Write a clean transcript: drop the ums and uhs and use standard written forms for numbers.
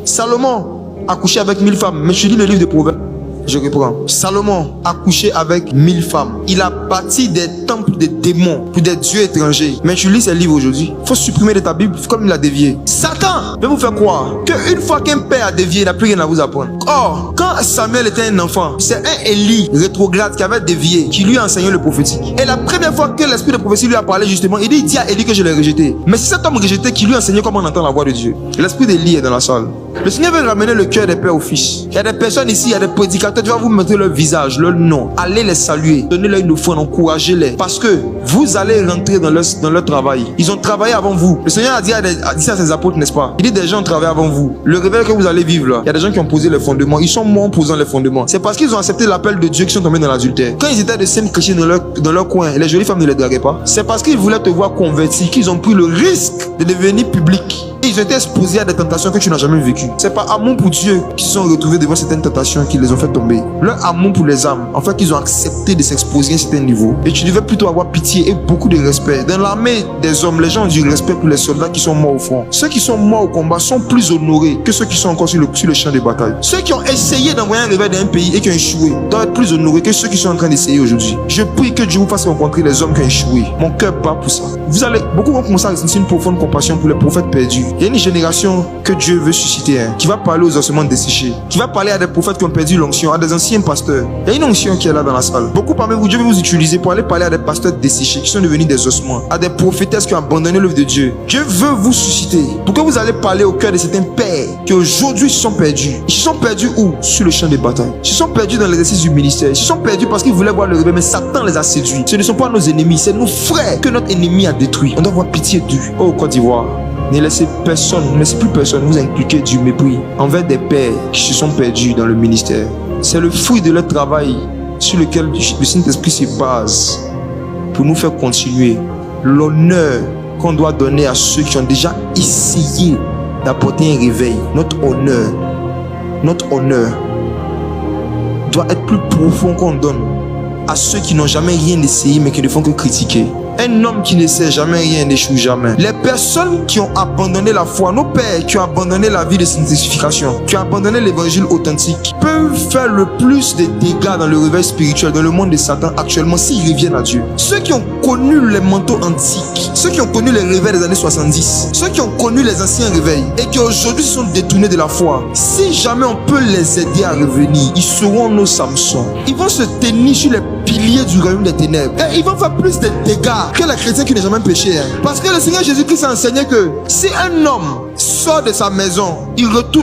Salomon a couché avec 1000 femmes. Mais je lis le livre de Proverbes. Je reprends. Salomon a couché avec 1000 femmes. Il a bâti des temples de démons pour des dieux étrangers. Mais tu lis ces livres aujourd'hui. Il faut supprimer de ta Bible comme il a dévié. Satan veut vous faire croire qu'une fois qu'un père a dévié, il n'a plus rien à vous apprendre. Or, quand Samuel était un enfant, c'est un Élie rétrograde qui avait dévié, qui lui a enseigné le prophétique. Et la première fois que l'esprit de prophétie lui a parlé justement, il dit à Élie que je l'ai rejeté. Mais c'est cet homme rejeté qui lui a enseigné comment on entend la voix de Dieu. L'esprit d'Élie est dans la salle. Le Seigneur veut ramener le cœur des pères aux fils. Il y a des personnes ici, il y a des prédicateurs, tu vas vous montrer leur visage, leur nom. Allez les saluer, donnez-leur une offrande, encouragez-les. Parce que vous allez rentrer dans leur travail. Ils ont travaillé avant vous. Le Seigneur a dit à ses apôtres, n'est-ce pas? Il dit des gens ont travaillé avant vous. Le réveil que vous allez vivre là, il y a des gens qui ont posé les fondements. Ils sont morts en posant les fondements. C'est parce qu'ils ont accepté l'appel de Dieu qu'ils sont tombés dans l'adultère. Quand ils étaient de simples chrétiens dans leur coin, les jolies femmes ne les draguaient pas. C'est parce qu'ils voulaient te voir converti qu'ils ont pris le risque de devenir public. Et ils ont été exposés à des tentations que tu n'as jamais vécues. C'est par amour pour Dieu qu'ils se sont retrouvés devant certaines tentations qui les ont fait tomber. Leur amour pour les âmes, en fait, qu'ils ont accepté de s'exposer à un certain niveau. Et tu devais plutôt avoir pitié et beaucoup de respect. Dans l'armée des hommes, les gens ont du respect pour les soldats qui sont morts au front. Ceux qui sont morts au combat sont plus honorés que ceux qui sont encore sur le champ de bataille. Ceux qui ont essayé d'envoyer un réveil d'un pays et qui ont échoué doivent être plus honorés que ceux qui sont en train d'essayer aujourd'hui. Je prie que Dieu vous fasse rencontrer les hommes qui ont échoué. Mon cœur bat pour ça. Beaucoup vont commencer à ressentir une profonde compassion pour les prophètes perdus. Il y a une génération que Dieu veut susciter, qui va parler aux ossements desséchés, qui va parler à des prophètes qui ont perdu l'onction, à des anciens pasteurs. Il y a une onction qui est là dans la salle. Beaucoup parmi vous, Dieu veut vous utiliser pour aller parler à des pasteurs desséchés qui sont devenus des ossements, à des prophétesses qui ont abandonné l'œuvre de Dieu. Dieu veut vous susciter pour que vous allez parler au cœur de certains pères qui aujourd'hui se sont perdus. Ils se sont perdus où? Sur le champ de bataille. Ils se sont perdus dans l'exercice du ministère. Ils se sont perdus parce qu'ils voulaient voir le réveil, mais Satan les a séduits. Ce ne sont pas nos ennemis, c'est nos frères que notre ennemi a détruits. On doit avoir pitié d'eux. Oh Côte d'Ivoire, ne laissez plus personne vous inculquer du mépris envers des pères qui se sont perdus dans le ministère. C'est le fruit de leur travail sur lequel le Saint-Esprit se base pour nous faire continuer. L'honneur qu'on doit donner à ceux qui ont déjà essayé d'apporter un réveil, notre honneur doit être plus profond qu'on donne à ceux qui n'ont jamais rien essayé mais qui ne font que critiquer. Un homme qui ne sait jamais rien n'échoue jamais. Les personnes qui ont abandonné la foi, nos pères qui ont abandonné la vie de sanctification, qui ont abandonné l'évangile authentique, peuvent faire le plus de dégâts dans le réveil spirituel, dans le monde de Satan actuellement, s'ils reviennent à Dieu. Ceux qui ont connu les manteaux antiques, ceux qui ont connu les réveils des années 70, ceux qui ont connu les anciens réveils et qui aujourd'hui se sont détournés de la foi, si jamais on peut les aider à revenir, ils seront nos Samson. Ils vont se tenir sur les piliers du royaume des ténèbres et ils vont faire plus de dégâts que les chrétiens qui n'ont jamais péché. Parce que le Seigneur Jésus-Christ a enseigné que si un homme sort de sa maison, il retourne